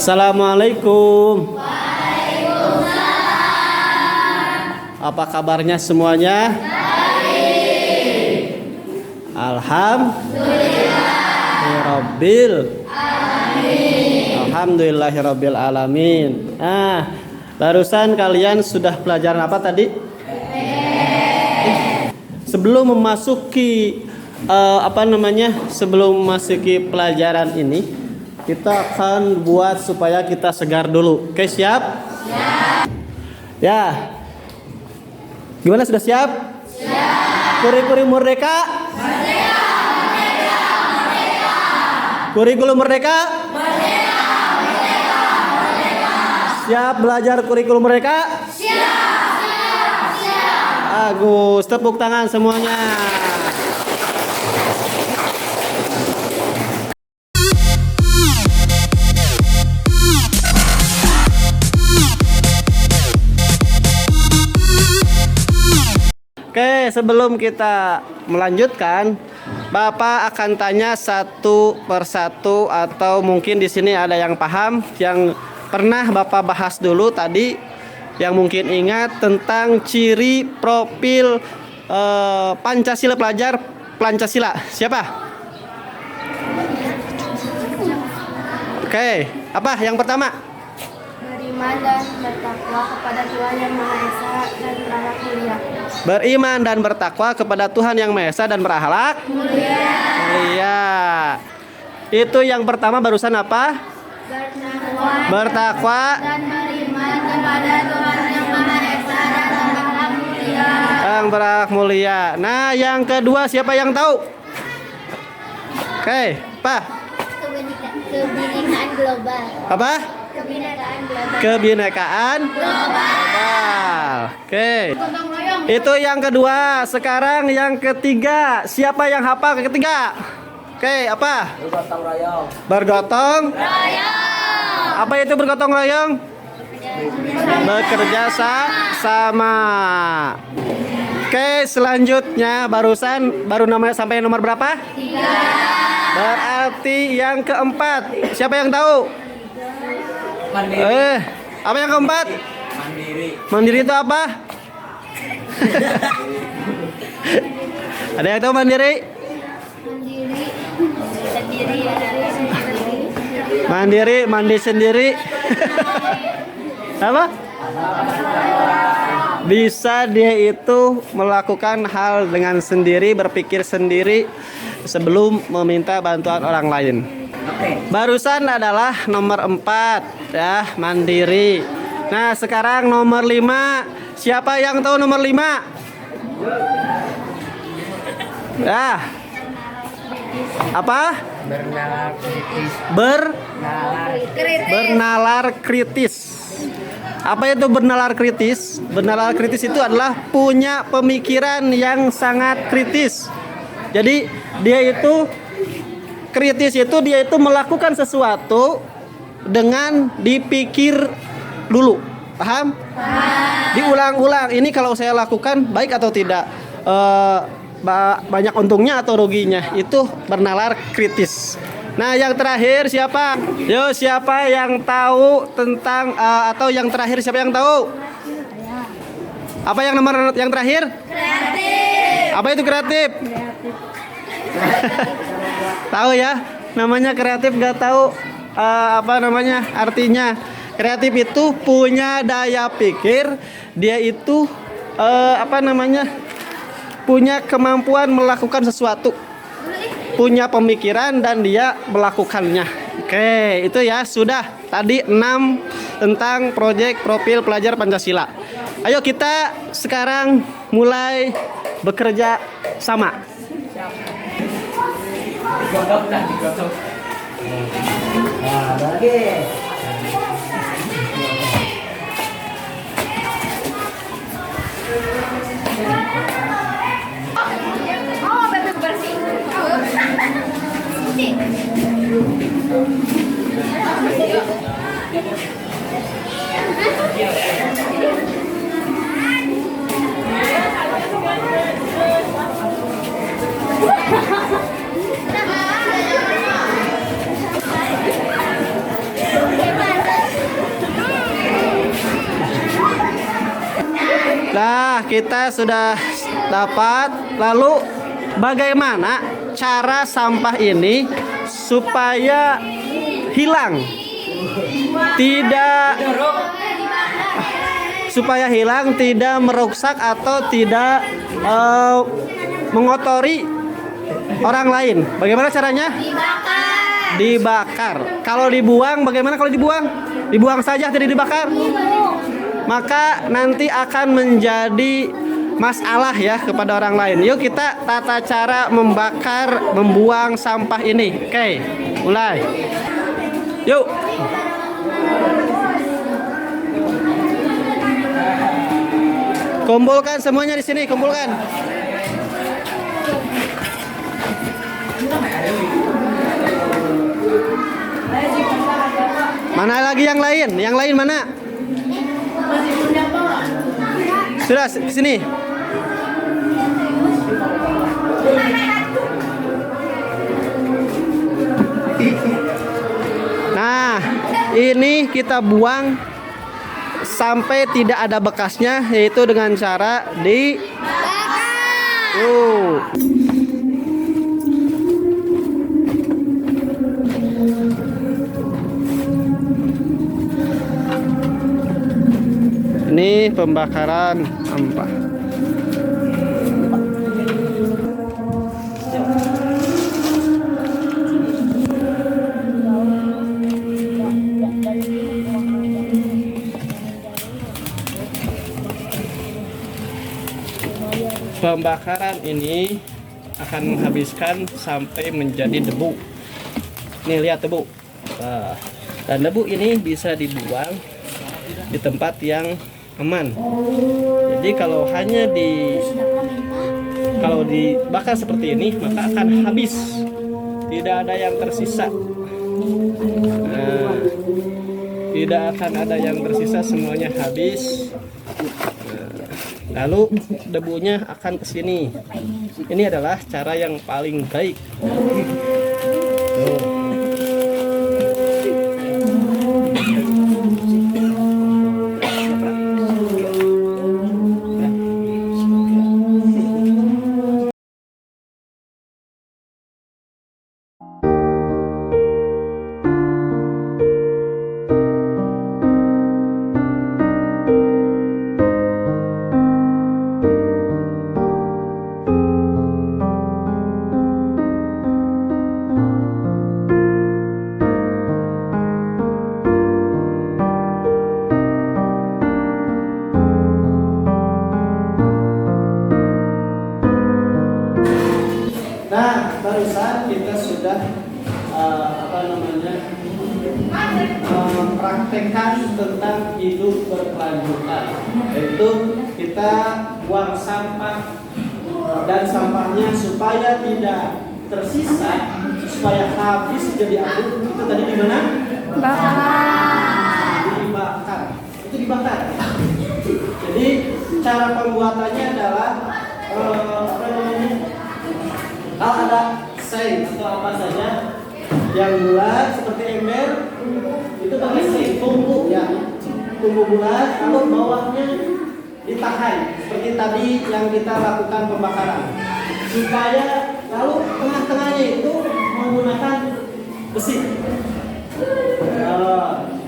Assalamualaikum. Apa kabarnya semuanya? Baik. Alhamdulillahirabbil alamin. Barusan kalian sudah pelajaran apa tadi? Sebelum memasuki sebelum memasuki pelajaran ini, kita akan buat supaya kita segar dulu. Oke, siap? Siap. Ya. Gimana, sudah siap? Siap. Kurikulum Merdeka? Merdeka, merdeka, merdeka. Kurikulum Merdeka? Merdeka, merdeka, merdeka. Siap belajar kurikulum Merdeka? Siap, siap, siap. Bagus, tepuk tangan semuanya. Oke, sebelum kita melanjutkan, Bapak akan tanya satu persatu, atau mungkin di sini ada yang paham, yang pernah Bapak bahas dulu tadi, yang mungkin ingat tentang ciri profil Pancasila, pelajar Pancasila. Siapa? Oke, apa yang pertama? Beriman dan bertakwa kepada Tuhan Yang Maha Esa dan berakhlak mulia. Beriman dan bertakwa kepada Tuhan Yang Maha Esa dan berakhlak mulia. Itu yang pertama. Barusan apa? Bertakwa Dan beriman kepada Tuhan Yang Maha Esa dan berakhlak mulia. Yang berakhlak mulia. Nah, yang kedua siapa yang tahu? Oke, apa? Kebinekaan global. Apa? Kebinekaan global. Kebinekaan global. Oke. Itu yang kedua. Sekarang yang ketiga. Siapa yang hafal ketiga? Oke, apa? Bergotong royong. Bergotong royong. Apa itu bergotong royong? Bekerja sama. Oke, selanjutnya baru namanya sampai nomor berapa? 3. Berarti yang keempat. Siapa yang tahu? Mandiri. Apa yang keempat? Mandiri. Mandiri itu apa? Ada yang tahu mandiri? Mandiri, mandi sendiri. Apa? Bisa dia itu melakukan hal dengan sendiri, berpikir sendiri sebelum meminta bantuan orang lain. Barusan adalah nomor 4 ya, mandiri. Nah, sekarang nomor 5. Siapa yang tahu nomor 5? Ya. Apa? Bernalar kritis. Apa itu bernalar kritis? Bernalar kritis itu adalah punya pemikiran yang sangat kritis. Jadi dia itu kritis, dia itu melakukan sesuatu dengan dipikir dulu. Paham? Diulang-ulang. Ini kalau saya lakukan baik atau tidak? Banyak untungnya atau ruginya? Itu bernalar kritis. Nah, yang terakhir siapa? Yo, siapa yang tahu tentang atau yang terakhir siapa yang tahu? Apa yang nomor yang terakhir? Kreatif. Apa itu kreatif? Tahu ya? Namanya kreatif, gak tahu artinya. Kreatif itu punya daya pikir, dia itu punya kemampuan melakukan sesuatu, punya pemikiran dan dia melakukannya. Oke, itu ya sudah tadi 6 tentang proyek profil pelajar Pancasila. Ayo kita sekarang mulai bekerja sama. Digodok. Nah, bagi. Oh, bebek bersih. Nah, kita sudah dapat. Lalu bagaimana cara sampah ini supaya hilang? Tidak supaya hilang, tidak merusak atau tidak mengotori orang lain. Bagaimana caranya? Dibakar. Kalau dibuang, bagaimana kalau dibuang? Dibuang saja, tidak dibakar. Maka nanti akan menjadi masalah ya kepada orang lain. Yuk kita tata cara membakar, membuang sampah ini. Oke, mulai. Yuk. Kumpulkan semuanya di sini, kumpulkan. Mana lagi yang lain? Yang lain mana? Sudah sini. Nah, ini kita buang sampai tidak ada bekasnya, yaitu dengan cara di ini pembakaran sampah. Pembakaran ini akan menghabiskan sampai menjadi debu. Nih lihat debu. Nah, dan debu ini bisa dibuang di tempat yang aman. Jadi kalau dibakar seperti ini maka akan habis. Tidak ada yang tersisa. Nah, tidak akan ada yang tersisa, semuanya habis. Lalu debunya akan ke sini. Ini adalah cara yang paling baik. Tuh. Barusan kita sudah mempraktekkan tentang hidup berkelanjutan, yaitu kita buang sampah dan sampahnya supaya tidak tersisa, supaya habis jadi abu. Itu tadi di mana? Dibakar. Itu dibakar. Jadi cara pembuatannya adalah kalau ada seng atau apa saja yang bulat seperti ember, itu pakai seng, tungku ya, tungku bulat, lalu bawahnya ditahan seperti tadi yang kita lakukan pembakaran, supaya lalu tengah-tengahnya itu menggunakan besi.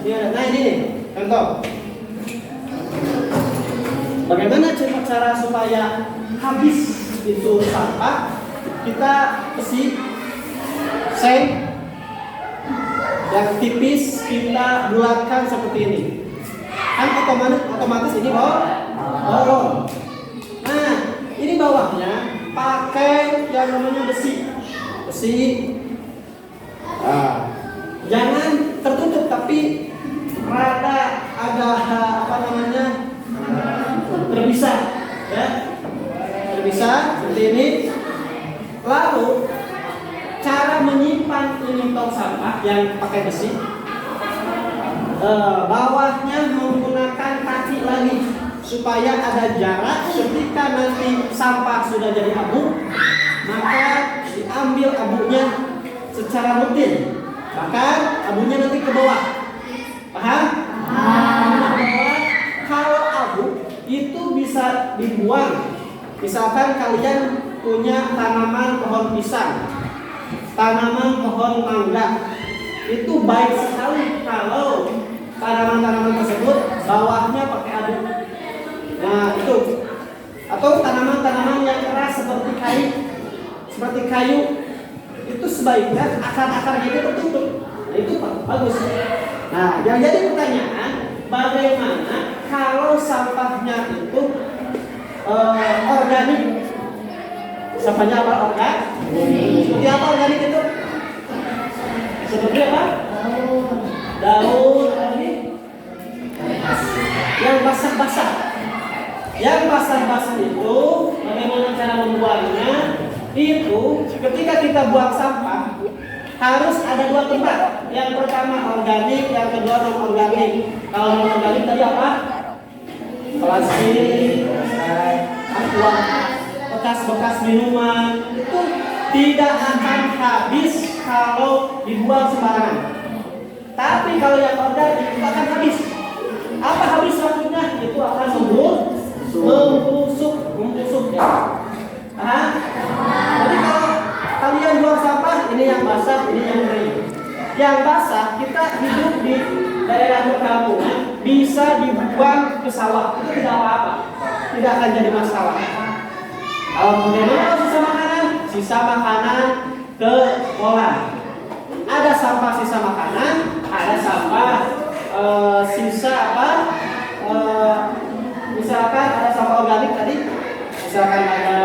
Nah ini nih, contoh. Bagaimana cara supaya habis itu sampah? Kita besi seng yang tipis kita bulatkan seperti ini, kan otomatis ini bawah. Nah ini bawahnya pakai yang namanya besi. Jangan tertutup, tapi rada ada terpisah ya, terpisah seperti ini. Lalu cara menyimpan ini tong sampah yang pakai besi, bawahnya menggunakan kaki lagi supaya ada jarak. Ketika nanti sampah sudah jadi abu, maka diambil abunya secara rutin, maka abunya nanti ke bawah. Paham? Kalau abu itu bisa bisa dibuang. Misalkan kalian punya tanaman pohon pisang, tanaman pohon mangga, itu baik sekali kalau tanaman-tanaman tersebut bawahnya pakai aduk. Nah itu, atau tanaman-tanaman yang keras seperti kayu, itu sebaiknya akar-akarnya itu tertutup. Nah itu bagus. Nah yang jadi pertanyaan, bagaimana kalau sampahnya itu organik? Sampahnya apa? Organik. Seperti apa organik itu? Seperti apa? Daun yang basah-basah. Yang basah-basah itu bagaimana cara membuangnya? Itu ketika kita buang sampah harus ada dua tempat. Yang pertama organik, yang kedua non organik. Kalau non organik tadi apa? Plastik, aqua, bekas-bekas minuman itu tidak akan habis kalau dibuang sembarangan. Tapi kalau yang organik itu akan habis. Apa habis maksudnya? Itu akan membusuk ya. Jadi kalau kalian buang sampah, ini yang basah, ini yang kering. Yang basah kita hidup di daerah perkampungan bisa dibuang ke sawah, itu tidak apa-apa, tidak akan jadi masalah. Kalau bagaimana sisa makanan ke kolam. Ada sampah sisa makanan, ada sampah sisa apa? Misalkan ada sampah organik tadi, misalkan ada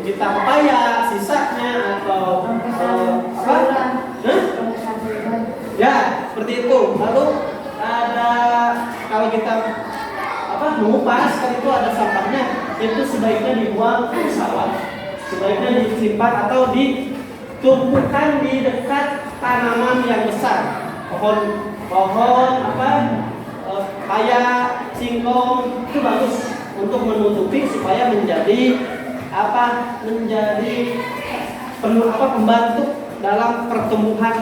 kita pepaya sisanya atau apa? Ya, seperti itu. Lalu ada kalau kita mengupas kan itu ada sampahnya, itu sebaiknya dibuang ke sawah. Sebaiknya disimpan atau ditumpukan di dekat tanaman yang besar. Pohon paya, singkong itu bagus untuk menutupi supaya menjadi pembantu dalam pertumbuhan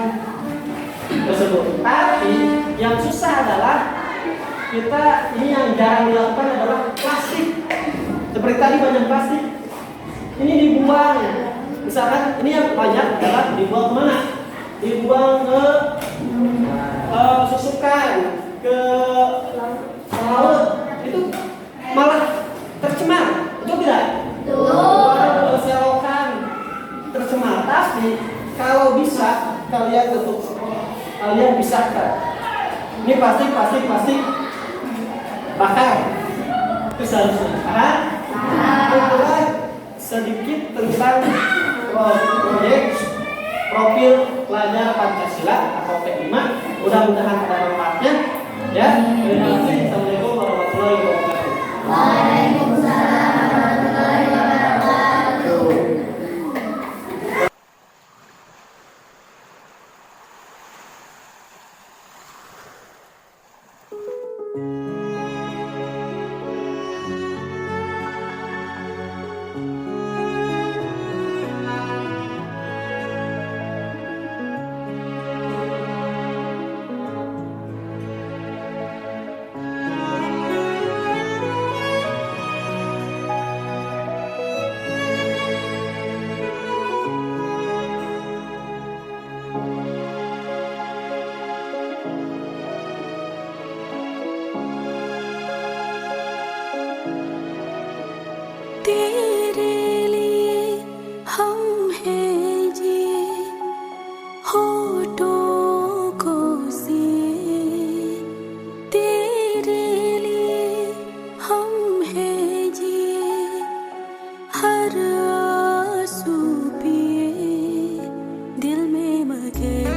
tersebut. Tapi yang susah adalah kita ini yang jarang dilakukan adalah plastik. Seperti tadi banyak plastik. Ini dibuang. Misalkan ini yang banyak adalah dibuang kemana? Dibuang ke susukan, ke laut. Itu malah tercemar. Itu tidak? Ke selokan tercemar. Tapi kalau bisa kalian kalian pisahkan. Ini plastik bakar. Itu seharusnya. Itulah sedikit tentang proyek profil pelajar Pancasila atau P5. Mudah-mudahan ada manfaatnya. Ya. Terima kasih. Assalamualaikum warahmatullahi wabarakatuh. Waalaikumsalam warahmatullahi wabarakatuh. तेरे लिए हम हैं जिए होठों को सिए तेरे लिए हम हैं जिए हर आंसू पिए दिल में मगर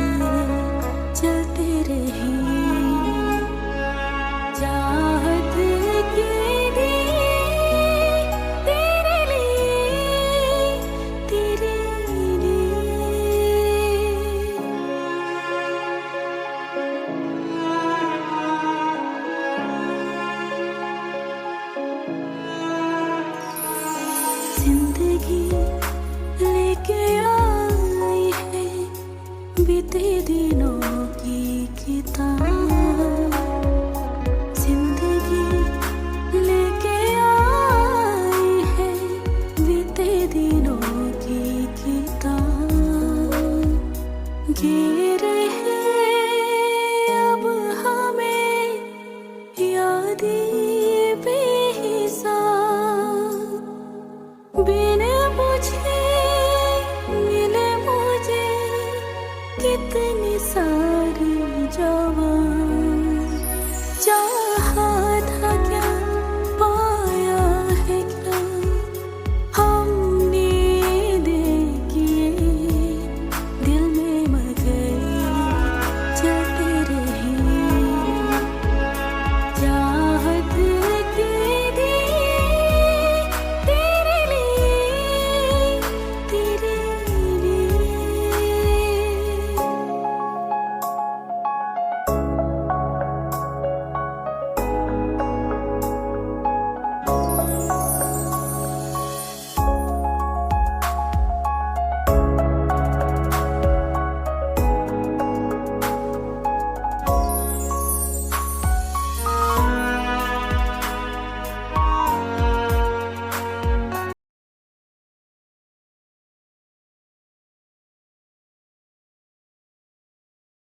चलते रहे चाहत की जिंदगी लेके आई है बीते दिनों की किताब